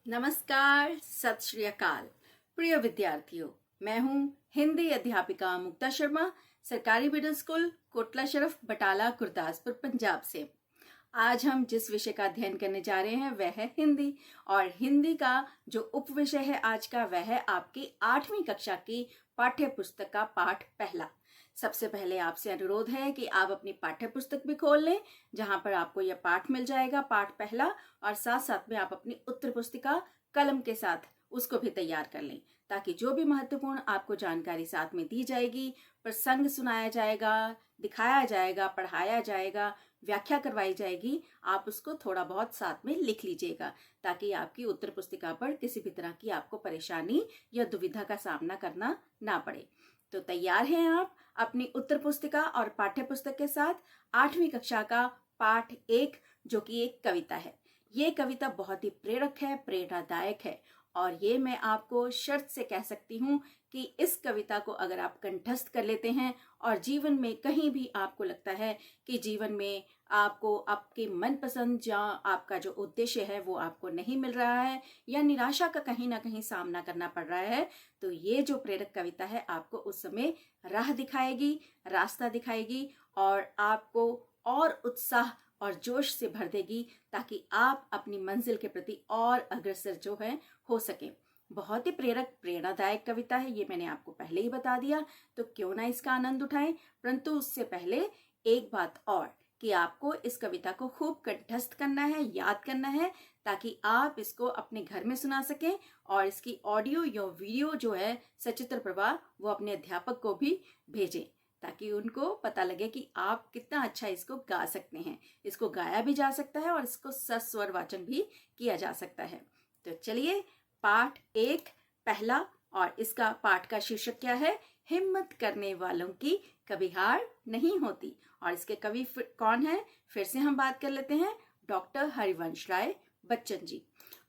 नमस्कार, सत श्री अकाल। प्रिय विद्यार्थियों, मैं हूं हिंदी अध्यापिका मुक्ता शर्मा, सरकारी मिडिल स्कूल कोटला शरफ बटाला गुरदासपुर पंजाब से। आज हम जिस विषय का अध्ययन करने जा रहे हैं वह है हिंदी। और हिंदी का जो उप विषय है आज का वह है आपकी 8वीं कक्षा की पाठ्य पुस्तक का पाठ पहला। सबसे पहले आपसे अनुरोध है कि आप अपनी पाठ्य पुस्तक भी खोल लें, जहां पर आपको यह पाठ मिल जाएगा, पाठ पहला। और साथ साथ में आप अपनी उत्तर पुस्तिका कलम के साथ उसको भी तैयार कर लें, ताकि जो भी महत्वपूर्ण आपको जानकारी साथ में दी जाएगी, प्रसंग सुनाया जाएगा, दिखाया जाएगा, पढ़ाया जाएगा, व्याख्या करवाई जाएगी, आप उसको थोड़ा बहुत साथ में लिख लीजिएगा, ताकि आपकी उत्तर पुस्तिका पर किसी भी तरह की आपको परेशानी या दुविधा का सामना करना ना पड़े। तो तैयार हैं आप अपनी उत्तर पुस्तिका और पाठ्य पुस्तक के साथ 8वीं कक्षा का पाठ 1, जो कि एक कविता है। ये कविता बहुत ही प्रेरक है, प्रेरणादायक है। और ये मैं आपको शर्त से कह सकती हूँ कि इस कविता को अगर आप कंठस्थ कर लेते हैं और जीवन में कहीं भी आपको लगता है कि जीवन में आपको आपके मनपसंद या आपका जो उद्देश्य है वो आपको नहीं मिल रहा है, या निराशा का कहीं ना कहीं सामना करना पड़ रहा है, तो ये जो प्रेरक कविता है आपको उस समय राह दिखाएगी, रास्ता दिखाएगी और आपको और उत्साह और जोश से भर देगी, ताकि आप अपनी मंजिल के प्रति और अग्रसर जो है हो सके। बहुत ही प्रेरक, प्रेरणादायक कविता है, ये मैंने आपको पहले ही बता दिया, तो क्यों ना इसका आनंद उठाएं। परंतु उससे पहले एक बात और, कि आपको इस कविता को खूब कंठस्थ करना है, याद करना है, ताकि आप इसको अपने घर में सुना सकें और इसकी ऑडियो या वीडियो जो है सचित्र प्रभा वो अपने अध्यापक को भी भेजें, ताकि उनको पता लगे कि आप कितना अच्छा इसको गा सकते हैं। इसको गाया भी जा सकता है और इसको सस्वर वाचन भी किया जा सकता है। तो चलिए, पाठ 1 पहला, और इसका पाठ का शीर्षक क्या है? हिम्मत करने वालों की कभी हार नहीं होती। और इसके कवि कौन है? फिर से हम बात कर लेते हैं, डॉक्टर हरिवंश राय बच्चन जी।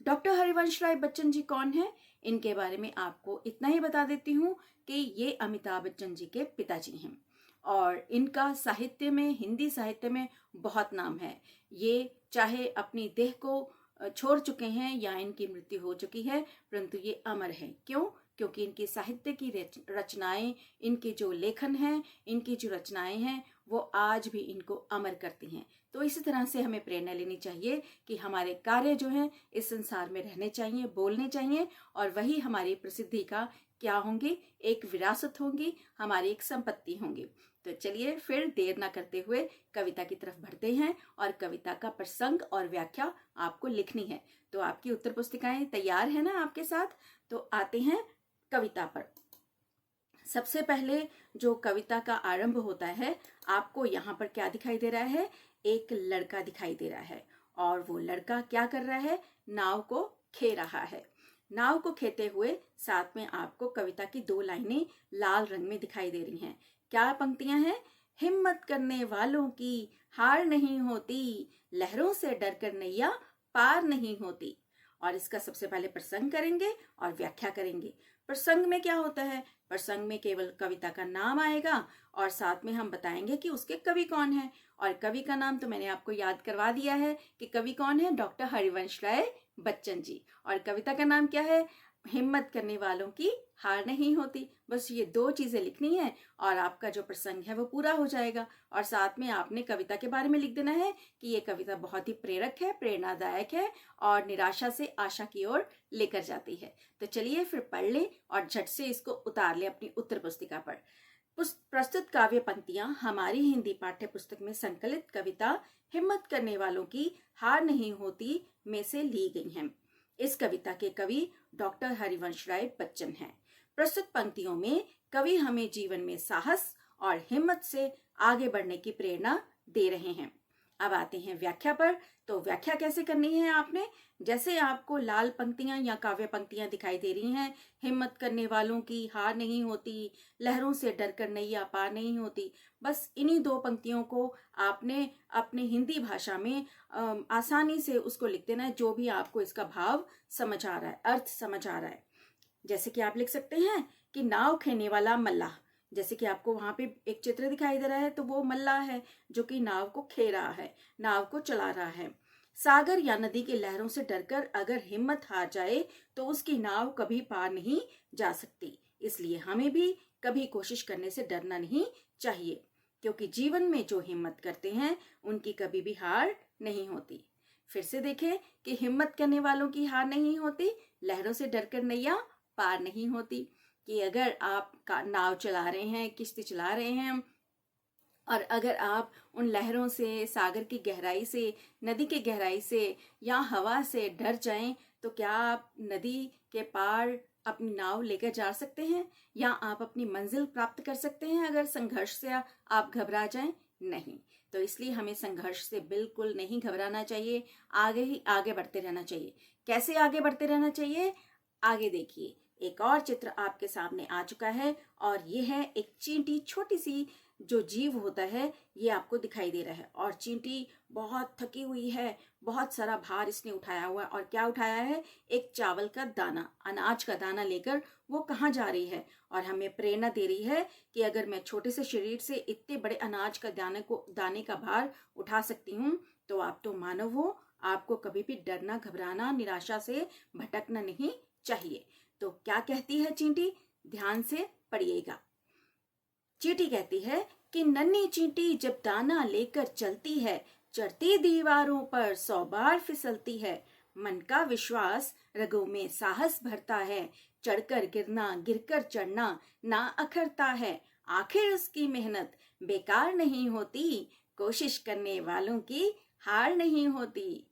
डॉक्टर हरिवंश राय बच्चन जी कौन है? इनके बारे में आपको इतना ही बता देती हूँ कि ये अमिताभ बच्चन जी के पिताजी हैं और इनका साहित्य में, हिंदी साहित्य में बहुत नाम है। ये चाहे अपनी देह को छोड़ चुके हैं या इनकी मृत्यु हो चुकी है, परंतु ये अमर है। क्यों? क्योंकि इनकी साहित्य की रचनाएं, इनके जो लेखन हैं, इनकी जो रचनाएं हैं, वो आज भी इनको अमर करती हैं। तो इसी तरह से हमें प्रेरणा लेनी चाहिए कि हमारे कार्य जो हैं इस संसार में रहने चाहिए, बोलने चाहिए, और वही हमारी प्रसिद्धि का क्या होंगी? एक विरासत होंगी, हमारी एक संपत्ति होंगी। तो चलिए फिर देर ना करते हुए कविता की तरफ बढ़ते हैं, और कविता का प्रसंग और व्याख्या आपको लिखनी है। तो आपकी उत्तर पुस्तिकाएं तैयार है ना आपके साथ? तो आते हैं कविता पर। सबसे पहले जो कविता का आरंभ होता है, आपको यहाँ पर क्या दिखाई दे रहा है? एक लड़का दिखाई दे रहा है, और वो लड़का क्या कर रहा है? नाव को खे रहा है। नाव को खेते हुए साथ में आपको कविता की 2 लाइनें लाल रंग में दिखाई दे रही हैं। क्या पंक्तियां हैं? हिम्मत करने वालों की हार नहीं होती, लहरों से डरकर नैया पार नहीं होती। और इसका सबसे पहले प्रसंग करेंगे और व्याख्या करेंगे। प्रसंग में क्या होता है? प्रसंग में केवल कविता का नाम आएगा और साथ में हम बताएंगे कि उसके कवि कौन है। और कवि का नाम तो मैंने आपको याद करवा दिया है कि कवि कौन है? डॉक्टर हरिवंश राय बच्चन जी। और कविता का नाम क्या है? हिम्मत करने वालों की हार नहीं होती। बस ये 2 चीजें लिखनी है और आपका जो प्रसंग है वो पूरा हो जाएगा। और साथ में आपने कविता के बारे में लिख देना है कि ये कविता बहुत ही प्रेरक है, प्रेरणादायक है और निराशा से आशा की ओर लेकर जाती है। तो चलिए फिर पढ़ लें और झट से इसको उतार लें अपनी उत्तर पुस्तिका पर। प्रस्तुत काव्य पंक्तियां हमारी हिंदी पाठ्य पुस्तक में संकलित कविता हिम्मत करने वालों की हार नहीं होती में से ली गई हैं। इस कविता के कवि डॉक्टर हरिवंश राय बच्चन हैं। प्रस्तुत पंक्तियों में कवि हमें जीवन में साहस और हिम्मत से आगे बढ़ने की प्रेरणा दे रहे हैं। अब आते हैं व्याख्या पर। तो व्याख्या कैसे करनी है आपने? जैसे आपको लाल पंक्तियां या काव्य पंक्तियां दिखाई दे रही हैं, हिम्मत करने वालों की हार नहीं होती, लहरों से डरकर नैया पार नहीं होती, बस इन्हीं 2 पंक्तियों को आपने अपने हिंदी भाषा में आसानी से उसको लिख देना है, जो भी आपको इसका भाव समझ आ रहा है, अर्थ समझ आ रहा है। जैसे कि आप लिख सकते हैं कि नाव खेने वाला मल्लाह। जैसे कि आपको वहां पे एक चित्र दिखाई दे रहा है, तो वो मल्लाह है जो कि नाव को खे रहा है, नाव को चला रहा है। सागर या नदी की लहरों से डरकर अगर हिम्मत हार जाए तो उसकी नाव कभी पार नहीं जा सकती। इसलिए हमें भी कभी कोशिश करने से डरना नहीं चाहिए, क्योंकि जीवन में जो हिम्मत करते हैं उनकी कभी भी हार नहीं होती। फिर से देखें कि हिम्मत करने वालों की हार नहीं होती, लहरों से डरकर नैया पार नहीं होती। कि अगर आप नाव चला रहे हैं, किश्ती चला रहे हैं, और अगर आप उन लहरों से, सागर की गहराई से, नदी की गहराई से या हवा से डर जाएं, तो क्या आप नदी के पार अपनी नाव लेकर जा सकते हैं या आप अपनी मंजिल प्राप्त कर सकते हैं अगर संघर्ष से आप घबरा जाएं? नहीं। तो इसलिए हमें संघर्ष से बिल्कुल नहीं घबराना चाहिए, आगे ही आगे बढ़ते रहना चाहिए। कैसे आगे बढ़ते रहना चाहिए? आगे देखिए, एक और चित्र आपके सामने आ चुका है और ये है एक चींटी, छोटी सी जो जीव होता है ये आपको दिखाई दे रहा है। और चींटी बहुत थकी हुई है, बहुत सारा भार इसने उठाया हुआ है। और क्या उठाया है? एक चावल का दाना, अनाज का दाना लेकर वो कहाँ जा रही है और हमें प्रेरणा दे रही है कि अगर मैं छोटे से शरीर से इतने बड़े अनाज का दाने का भार उठा सकती हूँ तो आप तो मानव हो, आपको कभी भी डरना, घबराना, निराशा से भटकना नहीं चाहिए। तो क्या कहती है चींटी? ध्यान से पढ़िएगा। चींटी कहती है कि नन्ही चींटी जब दाना लेकर चलती है, चढ़ती दीवारों पर 100 बार फिसलती है। मन का विश्वास, रगों में साहस भरता है, चढ़कर गिरना, गिरकर चढ़ना ना अखरता है। आखिर उसकी मेहनत बेकार नहीं होती, कोशिश करने वालों की हार नहीं होती।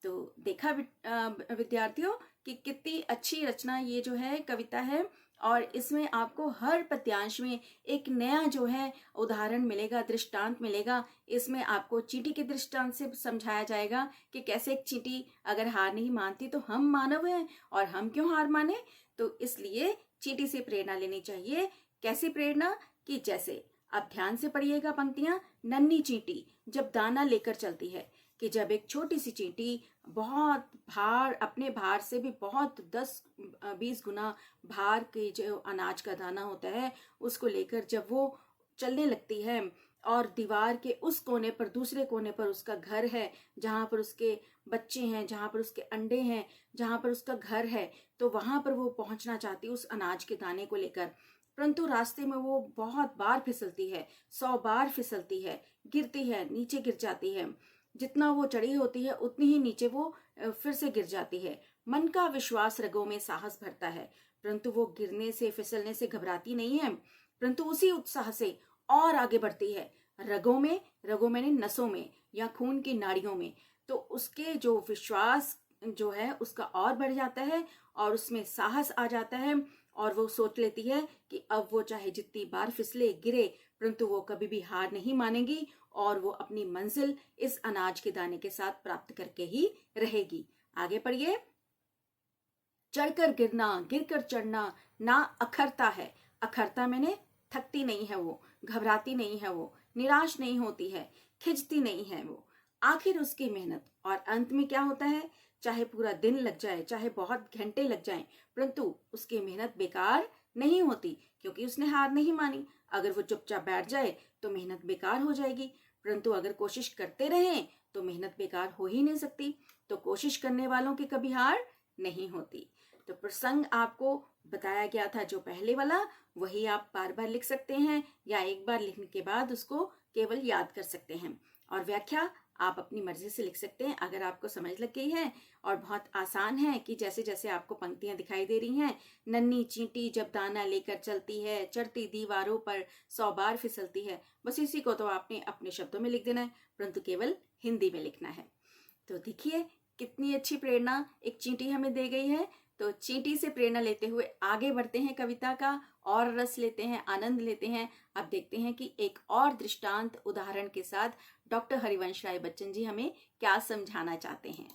तो देखा विद्यार्थियों कि कितनी अच्छी रचना ये जो है कविता है, और इसमें आपको हर पद्यांश में एक नया जो है उदाहरण मिलेगा, दृष्टांत मिलेगा। इसमें आपको चींटी के दृष्टांत से समझाया जाएगा कि कैसे एक चींटी अगर हार नहीं मानती तो हम मानव हैं और हम क्यों हार माने। तो इसलिए चींटी से प्रेरणा लेनी चाहिए। कैसी प्रेरणा? कि जैसे अब ध्यान से पढ़िएगा पंक्तियां। नन्ही चींटी जब दाना लेकर चलती है, कि जब एक छोटी सी चींटी बहुत भार, अपने भार से भी बहुत 10-20 गुना भार के जो अनाज का दाना होता है उसको लेकर जब वो चलने लगती है, और दीवार के उस कोने पर, दूसरे कोने पर उसका घर है, जहाँ पर उसके बच्चे हैं, जहाँ पर उसके अंडे हैं, जहाँ पर उसका घर है, तो वहां पर वो पहुंचना चाहती है उस अनाज के दाने को लेकर। परंतु रास्ते में वो बहुत बार फिसलती है, 100 बार फिसलती है, गिरती है, नीचे गिर जाती है। जितना वो चढ़ी होती है उतनी ही नीचे वो फिर से गिर जाती है। मन का विश्वास, रगों में साहस भरता है, परंतु वो गिरने से, फिसलने से घबराती नहीं है, परंतु उसी उत्साह से और आगे बढ़ती है। रगों में, रगों में नहीं, नसों में या खून की नाड़ियों में। तो उसके जो विश्वास जो है उसका और बढ़ जाता है और उसमें साहस आ जाता है, और वो सोच लेती है कि अब वो चाहे जितनी बार फिसले, गिरे, परंतु वो कभी भी हार नहीं मानेगी और वो अपनी मंजिल इस अनाज के दाने के साथ प्राप्त करके ही रहेगी। आगे पढ़िए। चढ़कर गिरना, गिरकर चढ़ना ना अखरता है। अखरता मैंने थकती नहीं है वो, घबराती नहीं है वो, निराश नहीं होती है, खिंचती नहीं है वो। आखिर उसकी मेहनत, और अंत में क्या होता है? चाहे पूरा दिन लग जाए, चाहे बहुत घंटे लग जाएं, परंतु उसकी मेहनत बेकार नहीं होती, क्योंकि उसने हार नहीं मानी। अगर वो चुपचाप बैठ जाए तो मेहनत बेकार हो जाएगी, परंतु अगर कोशिश करते रहें तो मेहनत बेकार हो ही नहीं सकती। तो कोशिश करने वालों की कभी हार नहीं होती। तो प्रसंग आपको बताया गया था जो पहले वाला, वही आप बार बार लिख सकते हैं या एक बार लिखने के बाद उसको केवल याद कर सकते हैं। और व्याख्या आप अपनी मर्जी से लिख सकते हैं अगर आपको समझ लग गई है। और बहुत आसान है कि जैसे जैसे आपको पंक्तियां दिखाई दे रही हैं, नन्ही चींटी जब दाना लेकर चलती है, चढ़ती दीवारों पर 100 बार फिसलती है, बस इसी को तो आपने अपने शब्दों में लिख देना है, परंतु केवल हिंदी में लिखना है। तो देखिए कितनी अच्छी प्रेरणा एक चींटी हमें दे गई है। तो चींटी से प्रेरणा लेते हुए आगे बढ़ते हैं, कविता का और रस लेते हैं, आनंद लेते हैं। अब देखते हैं कि एक और दृष्टांत उदाहरण के साथ डॉक्टर हरिवंश राय बच्चन जी हमें क्या समझाना चाहते हैं।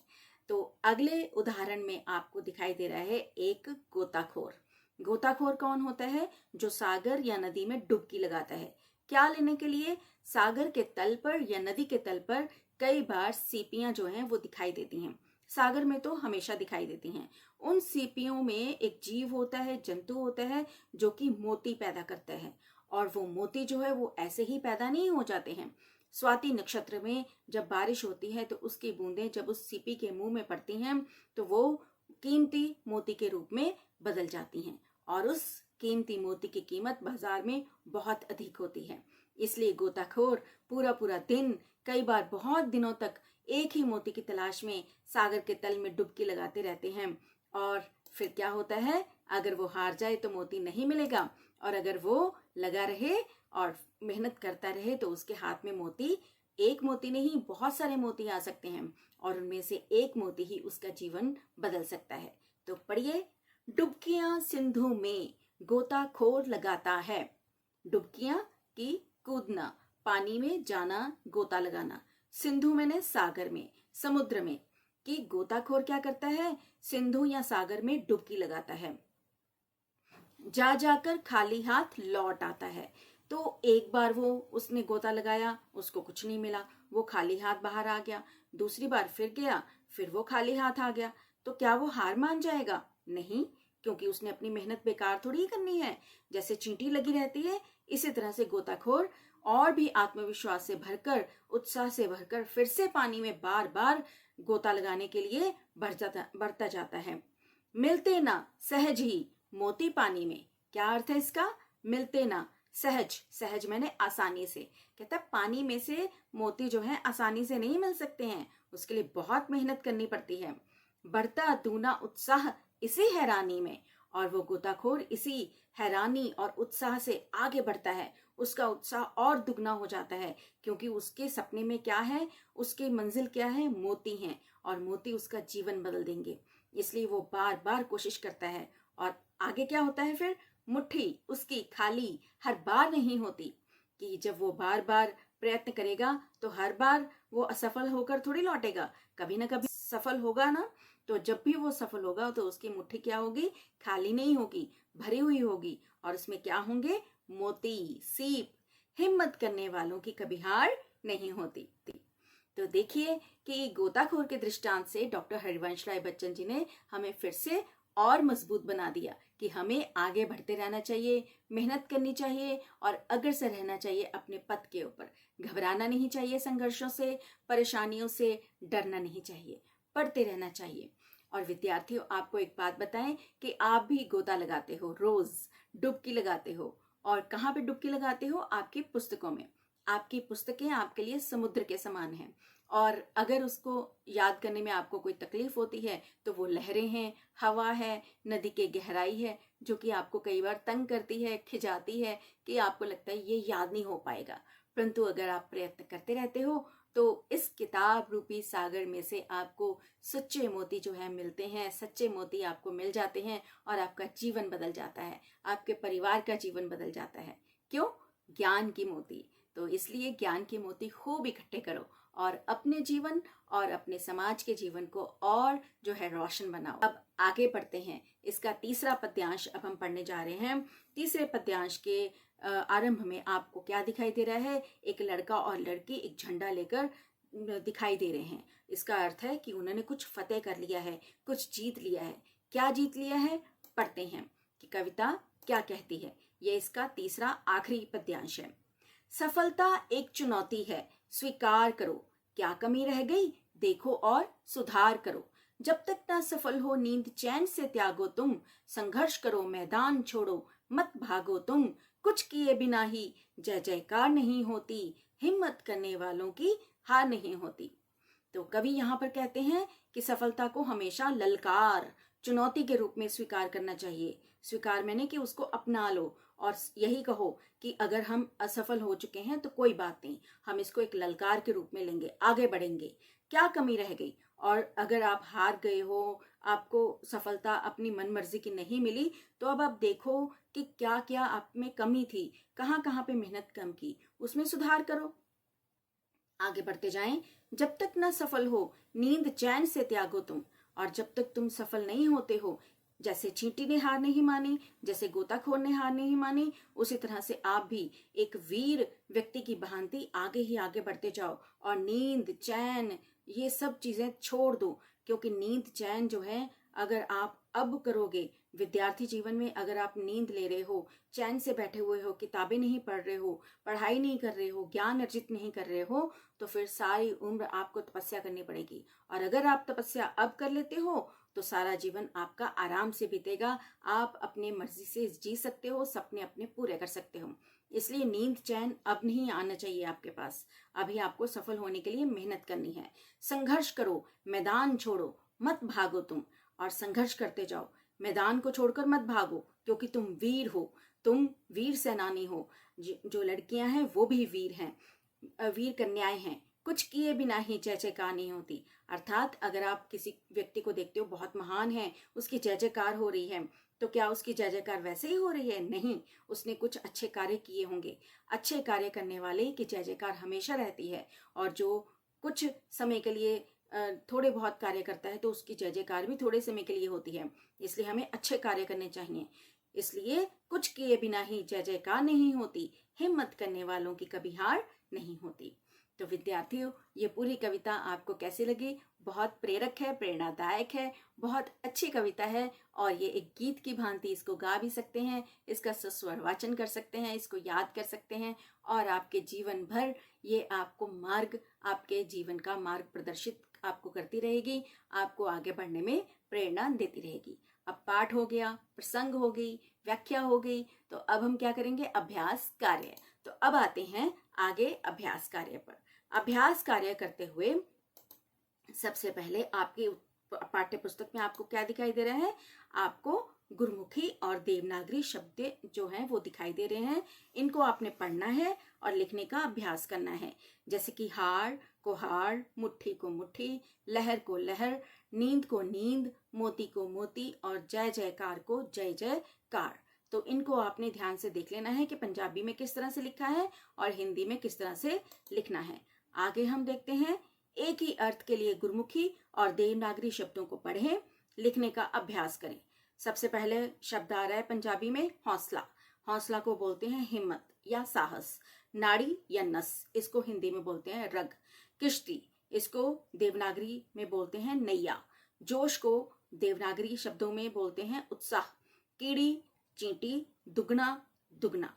तो अगले उदाहरण में आपको दिखाई दे रहा है एक गोताखोर। गोताखोर कौन होता है? जो सागर या नदी में डुबकी लगाता है। क्या लेने के लिए? सागर के तल पर या नदी के तल पर कई बार सीपियां जो हैं वो दिखाई देती हैं। सागर में तो हमेशा दिखाई देती हैं। उन सीपियों में एक जीव होता है, जंतु होता है, जो कि मोती पैदा करता है। और वो मोती जो है वो ऐसे ही पैदा नहीं हो जाते हैं। स्वाति नक्षत्र में जब बारिश होती है तो उसकी बूंदें जब उस सीपी के मुंह में पड़ती हैं तो वो कीमती मोती के रूप में बदल जाती हैं और उस कीमती मोती की कीमत बाजार में बहुत अधिक होती है। इसलिए गोताखोर पूरा पूरा दिन, कई बार बहुत दिनों तक एक ही मोती की तलाश में सागर के तल में डुबकी लगाते रहते हैं। और फिर क्या होता है, अगर वो हार जाए तो मोती नहीं मिलेगा, और अगर वो लगा रहे और मेहनत करता रहे तो उसके हाथ में मोती, एक मोती नहीं बहुत सारे मोती आ सकते हैं और उनमें से एक मोती ही उसका जीवन बदल सकता है। तो पढ़िए, डुबकियां सिंधु में गोताखोर लगाता है। डुबकियां की कूदना, पानी में जाना, गोता लगाना। सिंधु मैंने सागर में, समुद्र में। कि गोताखोर क्या करता है, सिंधु या सागर में डुबकी लगाता है। जा जाकर खाली हाथ लौट आता है। तो एक बार वो उसने गोता लगाया, उसको कुछ नहीं मिला, वो खाली हाथ बाहर आ गया। दूसरी बार फिर गया, फिर वो खाली हाथ आ गया। तो क्या वो हार मान जाएगा? नहीं, क्योंकि उसने अपनी मेहनत बेकार थोड़ी ही करनी है। जैसे चींटी लगी रहती है, इसी तरह से गोताखोर और भी आत्मविश्वास से भरकर, उत्साह से भरकर फिर से पानी में बार बार गोता लगाने के लिए बढ़ता जाता है। मिलते ना सहज ही मोती पानी में। क्या अर्थ है इसका? मिलते ना सहज, सहज मैंने आसानी से। कहता है पानी में से मोती जो है आसानी से नहीं मिल सकते हैं, उसके लिए बहुत मेहनत करनी पड़ती है। बढ़ता दूना उत्साह इसी हैरानी में। और वो गोताखोर इसी हैरानी और उत्साह से आगे बढ़ता है। उसका उत्साह और दुगना हो जाता है, क्योंकि उसके सपने में क्या है, उसकी मंजिल क्या है, मोती हैं, और मोती उसका जीवन बदल देंगे। इसलिए वो बार बार कोशिश करता है। और आगे क्या होता है फिर? मुट्ठी उसकी खाली हर बार नहीं होती। कि जब वो बार बार प्रयत्न करेगा तो हर बार वो असफल होकर थोड़ी लौटेगा, कभी ना कभी सफल होगा ना। तो जब भी वो सफल होगा तो उसकी मुट्ठी क्या होगी? खाली नहीं होगी, भरी हुई होगी। और उसमें क्या होंगे? मोती, सीप। हिम्मत करने वालों की कभी हार नहीं होती। तो देखिए कि गोताखोर के दृष्टांत से डॉक्टर हरिवंश राय बच्चन जी ने हमें फिर से और मजबूत बना दिया कि हमें आगे बढ़ते रहना चाहिए, मेहनत करनी चाहिए और अग्रसर रहना चाहिए अपने पथ के ऊपर। घबराना नहीं चाहिए, संघर्षों से, परेशानियों से डरना नहीं चाहिए, पढ़ते रहना चाहिए। और विद्यार्थियों, आपको एक बात बताएं कि आप भी गोता लगाते हो, रोज डुबकी लगाते हो। और कहाँ पे डुबकी लगाते हो? आपकी पुस्तकों में। आपकी पुस्तकें आपके लिए समुद्र के समान हैं। और अगर उसको याद करने में आपको कोई तकलीफ होती है तो वो लहरें हैं, हवा है, नदी की गहराई है, जो कि आपको कई बार तंग करती है, खिंचाती है, कि आपको लगता है ये याद नहीं हो पाएगा। परंतु अगर आप प्रयत्न करते रहते हो तो इस किताब रूपी सागर में से आपको सच्चे मोती जो है मिलते हैं, सच्चे मोती आपको मिल जाते हैं और आपका जीवन बदल जाता है, आपके परिवार का जीवन बदल जाता है। क्यों? ज्ञान की मोती। तो इसलिए ज्ञान के मोती खूब इकट्ठे करो और अपने जीवन और अपने समाज के जीवन को और जो है रोशन बनाओ। अब आगे बढ़ते हैं। इसका तीसरा पद्यांश अब हम पढ़ने जा रहे हैं। तीसरे पद्यांश के आरंभ में आपको क्या दिखाई दे रहा है? एक लड़का और लड़की एक झंडा लेकर दिखाई दे रहे हैं। इसका अर्थ है कि उन्होंने कुछ फतेह कर लिया है, कुछ जीत लिया है। क्या जीत लिया है? पढ़ते हैं कि कविता क्या कहती है। यह इसका तीसरा आखिरी पद्यांश है। सफलता एक चुनौती है, स्वीकार करो। क्या कमी रह गई? देखो और सुधार करो। जब तक ना सफल हो नींद चैन से त्यागो तुम। संघर्ष करो, मैदान छोड़ो, मत भागो तुम। कुछ किए बिना ही जय जयकार नहीं होती। हिम्मत करने वालों की हार नहीं होती। तो कवि यहाँ पर कहते हैं कि सफलता को हमेशा ललकार, चुनौती के रूप में स्वीकार करना चाहिए। स्वीकार मैंने कि उसको अपना लो और यही कहो कि अगर हम असफल हो चुके हैं तो कोई बात नहीं, हम इसको एक ललकार के रूप में लेंगे, आगे बढ़ेंगे। क्या कमी रह गई? और अगर आप हार गए हो, आपको सफलता अपनी मन मर्जी की नहीं मिली, तो अब आप देखो कि क्या क्या आप में कमी थी, कहाँ कहाँ पे मेहनत कम की, उसमें सुधार करो। आगे बढ़ते जाएं। जब तक न सफल हो नींद चैन से त्यागो तुम। और जब तक तुम सफल नहीं होते हो, जैसे चींटी ने हार नहीं मानी, जैसे गोताखोर ने हार नहीं मानी, उसी तरह से आप भी एक वीर व्यक्ति की भांति आगे ही आगे बढ़ते जाओ और नींद चैन ये सब चीजें छोड़ दो। क्योंकि नींद चैन जो है अगर आप अब करोगे, विद्यार्थी जीवन में अगर आप नींद ले रहे हो, चैन से बैठे हुए हो, किताबें नहीं पढ़ रहे हो, पढ़ाई नहीं कर रहे हो, ज्ञान अर्जित नहीं कर रहे हो, तो फिर सारी उम्र आपको तपस्या करनी पड़ेगी। और अगर आप तपस्या अब कर लेते हो तो सारा जीवन आपका आराम से बीतेगा, आप अपने मर्जी से जी सकते हो, सपने अपने पूरे कर सकते हो। इसलिए नींद चैन अब नहीं आना चाहिए आपके पास। अभी आपको सफल होने के लिए मेहनत करनी है। संघर्ष करो, मैदान छोड़ो, मत भागो तुम, और संघर्ष करते जाओ। मैदान को छोड़कर मत भागो, क्योंकि तुम वीर हो, तुम वीर सेनानी हो। जो लड़कियां हैं वो भी वीर हैं, वीर कन्याएं हैं। कुछ किए बिना ही जय जयकार नहीं होती। अर्थात अगर आप किसी व्यक्ति को देखते हो बहुत महान है, उसकी जय जयकार हो रही है, तो क्या उसकी जय जयकार वैसे ही हो रही है? नहीं, उसने कुछ अच्छे कार्य किए होंगे। अच्छे कार्य करने वाले की जय जयकार हमेशा रहती है, और जो कुछ समय के लिए थोड़े बहुत कार्य करता है तो उसकी जय जयकार भी थोड़े समय के लिए होती है। इसलिए हमें अच्छे कार्य करने चाहिए। इसलिए कुछ किए बिना ही जय जयकार नहीं होती, हिम्मत करने वालों की कभी हार नहीं होती। तो विद्यार्थियों, ये पूरी कविता आपको कैसी लगी? बहुत प्रेरक है, प्रेरणादायक है, बहुत अच्छी कविता है, और ये एक गीत की भांति इसको गा भी सकते हैं, इसका सस्वर वाचन कर सकते हैं, इसको याद कर सकते हैं, और आपके जीवन भर ये आपको मार्ग, आपके जीवन का मार्ग प्रदर्शित आपको करती रहेगी, आपको आगे बढ़ने में प्रेरणा देती रहेगी। अब पाठ हो गया, प्रसंग हो गई, व्याख्या हो गई, तो अब हम क्या करेंगे? अभ्यास कार्य। तो अब आते हैं आगे अभ्यास कार्य पर। अभ्यास कार्य करते हुए सबसे पहले आपकी पाठ्य पुस्तक में आपको क्या दिखाई दे रहा है? आपको गुरुमुखी और देवनागरी शब्द जो हैं वो दिखाई दे रहे हैं। इनको आपने पढ़ना है और लिखने का अभ्यास करना है। जैसे कि हाड़ को हाड़, मुट्ठी को मुट्ठी, लहर को लहर, नींद को नींद, मोती को मोती, और जय जयकार को जय जयकार। तो इनको आपने ध्यान से देख लेना है कि पंजाबी में किस तरह से लिखा है और हिंदी में किस तरह से लिखना है। आगे हम देखते हैं, एक ही अर्थ के लिए गुरुमुखी और देवनागरी शब्दों को पढ़ें, लिखने का अभ्यास करें। सबसे पहले शब्द आ रहा है पंजाबी में हौसला। हौसला को बोलते हैं हिम्मत या साहस। नाड़ी या नस, इसको हिंदी में बोलते हैं रग। किश्ती, इसको देवनागरी में बोलते हैं नैया। जोश को देवनागरी शब्दों में बोलते हैं उत्साह। कीड़ी, चींटी, दुगना, दुगना।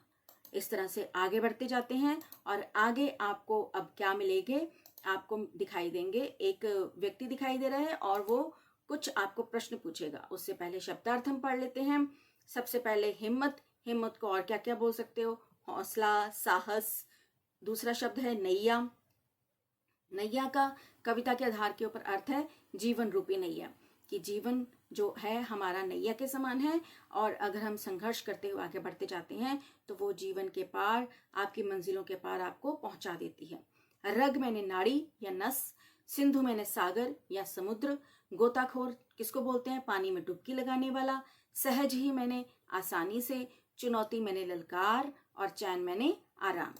इस तरह से आगे बढ़ते जाते हैं, और आगे आपको अब क्या मिलेंगे? आपको दिखाई देंगे, एक व्यक्ति दिखाई दे रहा है और वो कुछ आपको प्रश्न पूछेगा। उससे पहले शब्दार्थ हम पढ़ लेते हैं। सबसे पहले हिम्मत। हिम्मत को और क्या क्या बोल सकते हो? हौसला, साहस। दूसरा शब्द है नैया। नैया का कविता के आधार के ऊपर अर्थ है जीवन रूपी नैया, कि जीवन जो है हमारा नैया के समान है, और अगर हम संघर्ष करते हुए आगे बढ़ते जाते हैं तो वो जीवन के पार, आपकी मंजिलों के पार आपको पहुंचा देती है। रग मैंने नाड़ी या नस, सिंधु मैंने सागर या समुद्र, गोताखोर किसको बोलते हैं? पानी में डुबकी लगाने वाला। सहज ही मैंने आसानी से, चुनौती मैंने ललकार, और चैन मैंने आराम।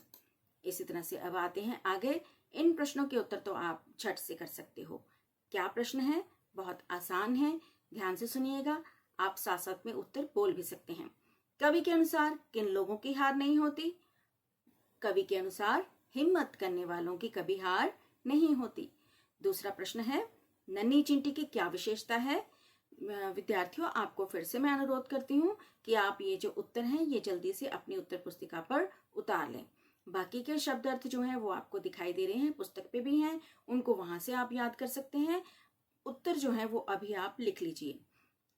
इसी तरह से अब आते हैं आगे। इन प्रश्नों के उत्तर तो आप झट से कर सकते हो। क्या प्रश्न है? बहुत आसान है, ध्यान से सुनिएगा। आप साथ साथ में उत्तर बोल भी सकते हैं। कवि के अनुसार किन लोगों की हार नहीं होती? कवि के अनुसार हिम्मत करने वालों की कभी हार नहीं होती। दूसरा प्रश्न है, नन्ही चींटी की क्या विशेषता है? विद्यार्थियों, आपको फिर से मैं अनुरोध करती हूँ कि आप ये जो उत्तर हैं ये जल्दी से अपनी उत्तर पुस्तिका पर उतार लें। बाकी के शब्द अर्थ जो हैं वो आपको दिखाई दे रहे हैं, पुस्तक पे भी हैं, उनको वहां से आप याद कर सकते हैं। उत्तर जो है वो अभी आप लिख लीजिए।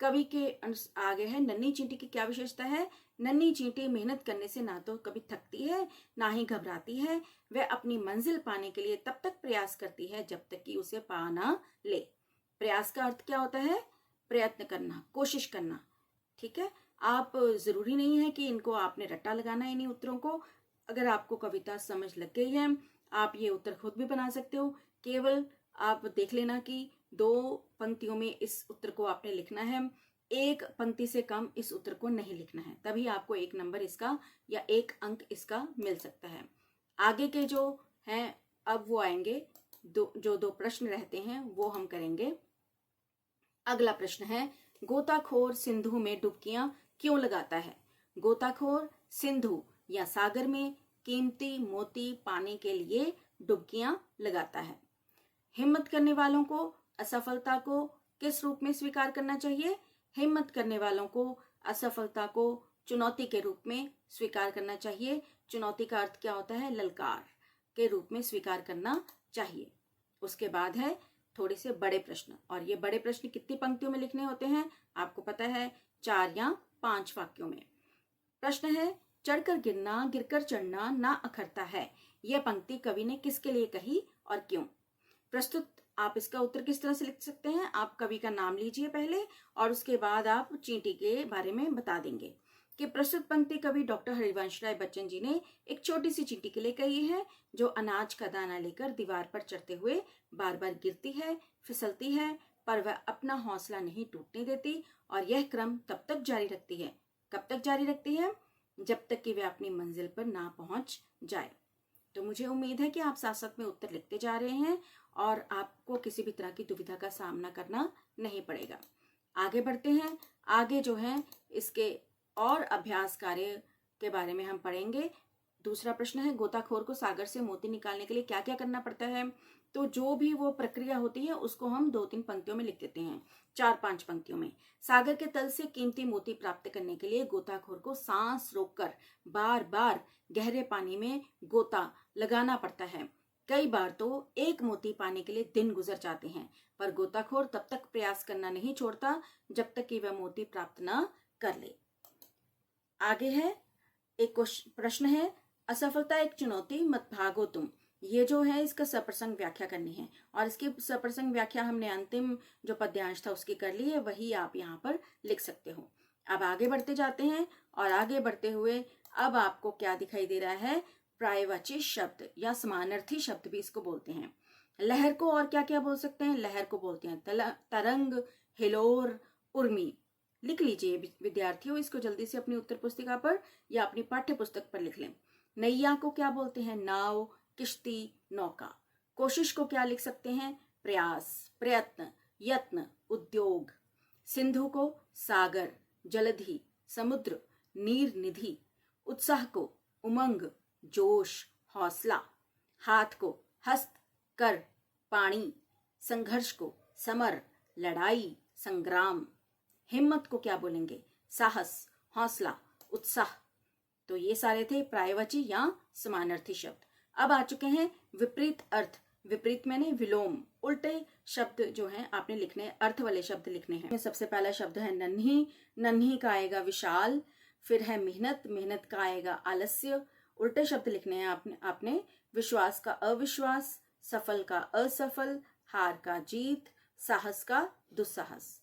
कवि के आगे है, नन्ही चींटी की क्या विशेषता है? नन्ही चींटी मेहनत करने से ना तो कभी थकती है, ना ही घबराती है। वह अपनी मंजिल पाने के लिए तब तक प्रयास करती है जब तक कि उसे पा ना ले। प्रयास का अर्थ क्या होता है? प्रयत्न करना, कोशिश करना। ठीक है, आप जरूरी नहीं है कि इनको आपने रट्टा लगाना है इन्हीं उत्तरों को। अगर आपको कविता समझ लग गई है, आप ये उत्तर खुद भी बना सकते हो। केवल आप देख लेना कि 2 पंक्तियों में इस उत्तर को आपने लिखना है, 1 पंक्ति से कम इस उत्तर को नहीं लिखना है, तभी आपको 1 नंबर इसका या 1 अंक इसका मिल सकता है। आगे के जो हैं अब वो आएंगे, जो 2 प्रश्न रहते हैं वो हम करेंगे। अगला प्रश्न है, गोताखोर सिंधु में डुबकियां क्यों लगाता है? गोताखोर सिंधु या सागर में कीमती मोती पाने के लिए डुबकियां लगाता है। हिम्मत करने वालों को असफलता को किस रूप में स्वीकार करना चाहिए? हिम्मत करने वालों को असफलता को चुनौती के रूप में स्वीकार करना चाहिए। चुनौती का अर्थ क्या होता है? ललकार के रूप में स्वीकार करना चाहिए। उसके बाद है थोड़े से बड़े प्रश्न, और ये बड़े प्रश्न कितनी पंक्तियों में लिखने होते हैं आपको पता है? 4 या 5 वाक्यों में। प्रश्न है, चढ़कर गिरना गिरकर चढ़ना ना अखरता है, यह पंक्ति कवि ने किसके लिए कही और क्यों? प्रस्तुत आप इसका उत्तर किस तरह से लिख सकते हैं? आप कवि का नाम लीजिए पहले, और उसके बाद आप चींटी के बारे में बता देंगे कि प्रस्तुत पंक्ति कवि डॉक्टर हरिवंश राय बच्चन जी ने एक छोटी सी चींटी के लिए कही है, जो अनाज का दाना लेकर दीवार पर चढ़ते हुए बार बार गिरती है, फिसलती है, पर वह अपना हौसला नहीं टूटने देती, और यह क्रम तब तक जारी रखती है। कब तक जारी रखती है? जब तक कि वह अपनी मंजिल पर ना पहुंच जाए। तो मुझे उम्मीद है कि आप साथ साथ में उत्तर लिखते जा रहे हैं और आपको किसी भी तरह की दुविधा का सामना करना नहीं पड़ेगा। आगे बढ़ते हैं। आगे जो है इसके और अभ्यास कार्य के बारे में हम पढ़ेंगे। दूसरा प्रश्न है, गोताखोर को सागर से मोती निकालने के लिए क्या क्या करना पड़ता है? तो जो भी वो प्रक्रिया होती है उसको हम 2-3 पंक्तियों में लिख देते हैं, 4-5 पंक्तियों में। सागर के तल से कीमती मोती प्राप्त करने के लिए गोताखोर को सांस रोककर बार बार गहरे पानी में गोता लगाना पड़ता है। कई बार तो एक मोती पाने के लिए दिन गुजर जाते हैं, पर गोताखोर तब तक प्रयास करना नहीं छोड़ता जब तक कि वह मोती प्राप्त न कर ले। आगे है एक प्रश्न है, असफलता एक चुनौती मत भागो तुम। ये जो है इसका सप्रसंग व्याख्या करनी है, और इसकी सप्रसंग व्याख्या हमने अंतिम जो पद्यांश था उसकी कर ली है, वही आप यहाँ पर लिख सकते हो। अब आगे बढ़ते जाते हैं, और आगे बढ़ते हुए अब आपको क्या दिखाई दे रहा है? पर्यायवाची शब्द या समानार्थी शब्द भी इसको बोलते हैं। लहर को और क्या क्या बोल सकते हैं? लहर को बोलते हैं तरंग, हिलोर, उर्मी। लिख लीजिए विद्यार्थियों, इसको जल्दी से अपनी उत्तर पुस्तिका पर या अपनी पाठ्य पुस्तक पर लिख लें। नैया को क्या बोलते हैं? नाव, किश्ती, नौका। कोशिश को क्या लिख सकते हैं? प्रयास, प्रयत्न, यत्न, उद्योग। सिंधु को सागर, जलधि, समुद्र, नीर निधि। उत्साह को उमंग, जोश, हौसला। हाथ को हस्त, कर, पाणी। संघर्ष को समर, लड़ाई, संग्राम। हिम्मत को क्या बोलेंगे? साहस, हौसला, उत्साह। तो ये सारे थे पर्यायवाची या समानार्थी शब्द। अब आ चुके हैं विपरीत अर्थ। विपरीत मैंने विलोम, उल्टे शब्द जो हैं आपने लिखने, अर्थ वाले शब्द लिखने हैं। सबसे पहला शब्द है नन्ही। नन्ही का आएगा विशाल। फिर है मेहनत। मेहनत का आएगा आलस्य। उल्टे शब्द लिखने हैं आपने विश्वास का अविश्वास, सफल का असफल, हार का जीत, साहस का दुस्साहस।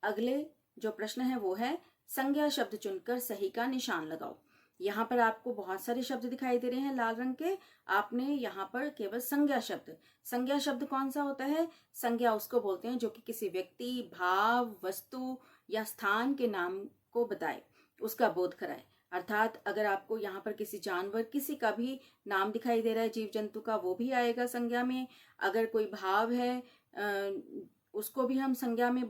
अगले जो प्रश्न है वो है संज्ञा शब्द चुनकर सही का निशान लगाओ। यहाँ पर आपको बहुत सारे शब्द दिखाई दे रहे हैं लाल रंग के। आपने यहाँ पर केवल संज्ञा शब्द, संज्ञा शब्द कौन सा होता है? संज्ञा उसको बोलते हैं जो कि किसी व्यक्ति, भाव, वस्तु या स्थान के नाम को बताए, उसका बोध कराए। अर्थात अगर आपको यहाँ पर किसी जानवर, किसी का भी नाम दिखाई दे रहा है, जीव जंतु का, वो भी आएगा संज्ञा में। अगर कोई भाव है उसको भी हम संज्ञा में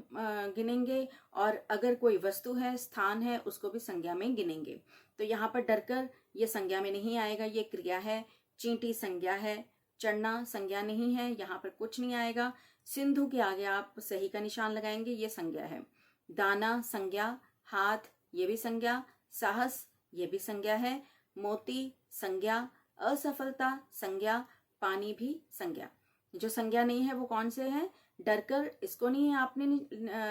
गिनेंगे, और अगर कोई वस्तु है, स्थान है, उसको भी संज्ञा में गिनेंगे। तो यहाँ पर डरकर ये संज्ञा में नहीं आएगा, ये क्रिया है। चींटी संज्ञा है, चढ़ना संज्ञा नहीं है, यहाँ पर कुछ नहीं आएगा। सिंधु के आगे आप सही का निशान लगाएंगे, ये संज्ञा है। दाना संज्ञा, हाथ ये भी संज्ञा, साहस ये भी संज्ञा है, मोती संज्ञा, असफलता संज्ञा, पानी भी संज्ञा। जो संज्ञा नहीं है वो कौन से हैं? डरकर, इसको नहीं है आपने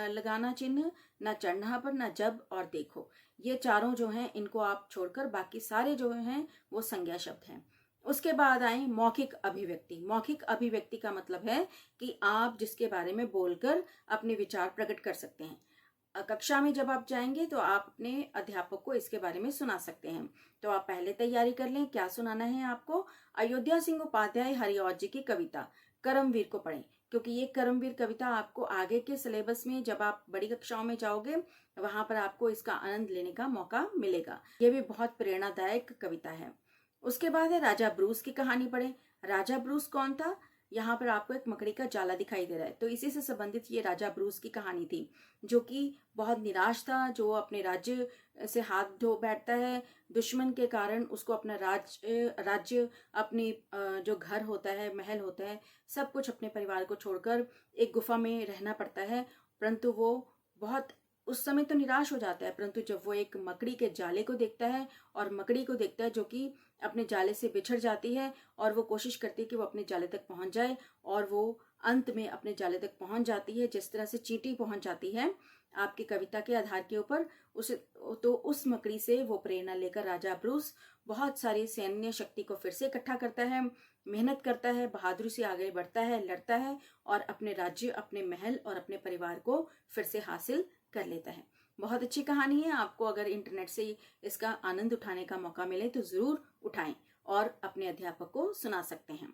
लगाना चिन्ह, ना चढ़ना पर, ना जब और देखो। ये चारों जो हैं इनको आप छोड़कर बाकी सारे जो हैं वो संज्ञा शब्द हैं। उसके बाद आए मौखिक अभिव्यक्ति। मौखिक अभिव्यक्ति का मतलब है कि आप जिसके बारे में बोलकर अपने विचार प्रकट कर सकते हैं। कक्षा में जब आप जाएंगे तो आप अपने अध्यापक को इसके बारे में सुना सकते हैं। तो आप पहले तैयारी कर लें, क्या सुनाना है आपको। अयोध्या सिंह उपाध्याय हरिऔध जी की कविता कर्मवीर को पढ़ें, क्योंकि ये कर्मवीर कविता आपको आगे के सिलेबस में जब आप बड़ी कक्षाओं में जाओगे वहां पर आपको इसका आनंद लेने का मौका मिलेगा। ये भी बहुत प्रेरणादायक कविता है। उसके बाद है राजा ब्रूस की कहानी पढ़ें। राजा ब्रूस कौन था? यहाँ पर आपको एक मकड़ी का जाला दिखाई दे रहा है, तो इसी से संबंधित ये राजा ब्रूस की कहानी थी, जो कि बहुत निराश था, जो अपने राज्य से हाथ धो बैठता है। दुश्मन के कारण उसको अपना राज्य, अपनी जो घर होता है, महल होता है, सब कुछ अपने परिवार को छोड़कर एक गुफा में रहना पड़ता है। परंतु वो बहुत उस समय तो निराश हो जाता है, परंतु जब वो एक मकड़ी के जाले को देखता है और मकड़ी को देखता है जो कि अपने जाले से बिछड़ जाती है और वो कोशिश करती है कि वो अपने जाले तक पहुंच जाए, और वो अंत में अपने जाले तक पहुंच जाती है, जिस तरह से चींटी पहुंच जाती है आपकी कविता के आधार के ऊपर। उस मकड़ी से वो प्रेरणा लेकर राजा ब्रूस बहुत सारी सैन्य शक्ति को फिर से इकट्ठा करता है, मेहनत करता है, बहादुरी से आगे बढ़ता है, लड़ता है और अपने राज्य, अपने महल और अपने परिवार को फिर से हासिल कर लेता है। बहुत अच्छी कहानी है। आपको अगर इंटरनेट से इसका आनंद उठाने का मौका मिले तो जरूर उठाएं और अपने अध्यापक को सुना सकते हैं।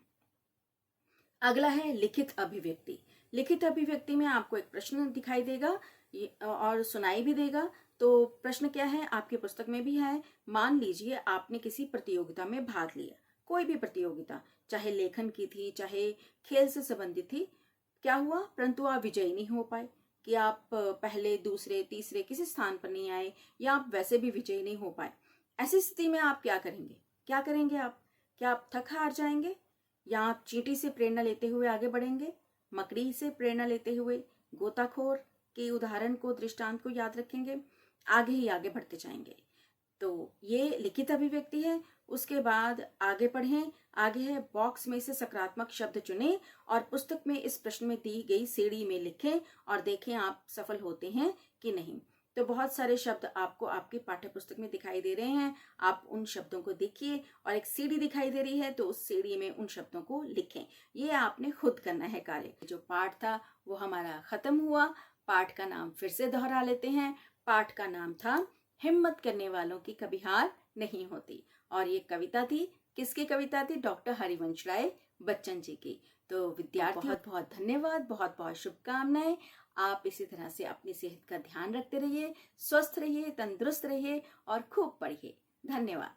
अगला है लिखित अभिव्यक्ति। लिखित अभिव्यक्ति में आपको एक प्रश्न दिखाई देगा और सुनाई भी देगा। तो प्रश्न क्या है, आपकी पुस्तक में भी है। मान लीजिए आपने किसी प्रतियोगिता में भाग लिया, कोई भी प्रतियोगिता, चाहे लेखन की थी, चाहे खेल से संबंधित थी। क्या हुआ, परंतु आप विजयी नहीं हो पाए, कि आप पहले, दूसरे, तीसरे किसी स्थान पर नहीं आए, या आप वैसे भी विजयी नहीं हो पाए। ऐसी स्थिति में आप क्या करेंगे? क्या करेंगे आप? क्या आप थक हार जाएंगे, या आप चींटी से प्रेरणा लेते हुए आगे बढ़ेंगे, मकड़ी से प्रेरणा लेते हुए गोताखोर के उदाहरण को, दृष्टांत को याद रखेंगे, आगे ही आगे बढ़ते जाएंगे। तो ये लिखित अभिव्यक्ति है। उसके बाद आगे पढ़ें। आगे है बॉक्स में से सकारात्मक शब्द चुनें और पुस्तक में इस प्रश्न में दी गई सीढ़ी में लिखें और देखें आप सफल होते हैं कि नहीं। तो बहुत सारे शब्द आपको आपकी पाठ्य पुस्तक में दिखाई दे रहे हैं। आप उन शब्दों को देखिए और एक सीढ़ी दिखाई दे रही है, तो उस सीढ़ी में उन शब्दों को लिखें। ये आपने खुद करना है कार्य। जो पाठ था वो हमारा खत्म हुआ। पाठ का नाम फिर से दोहरा लेते हैं। पाठ का नाम था हिम्मत करने वालों की कभी हार नहीं होती, और ये कविता थी, किसकी कविता थी? डॉक्टर हरिवंश राय बच्चन जी की। तो विद्यार्थी बहुत बहुत धन्यवाद, बहुत बहुत शुभकामनाएं। आप इसी तरह से अपनी सेहत का ध्यान रखते रहिए, स्वस्थ रहिए, तंदुरुस्त रहिए और खूब पढ़िए। धन्यवाद।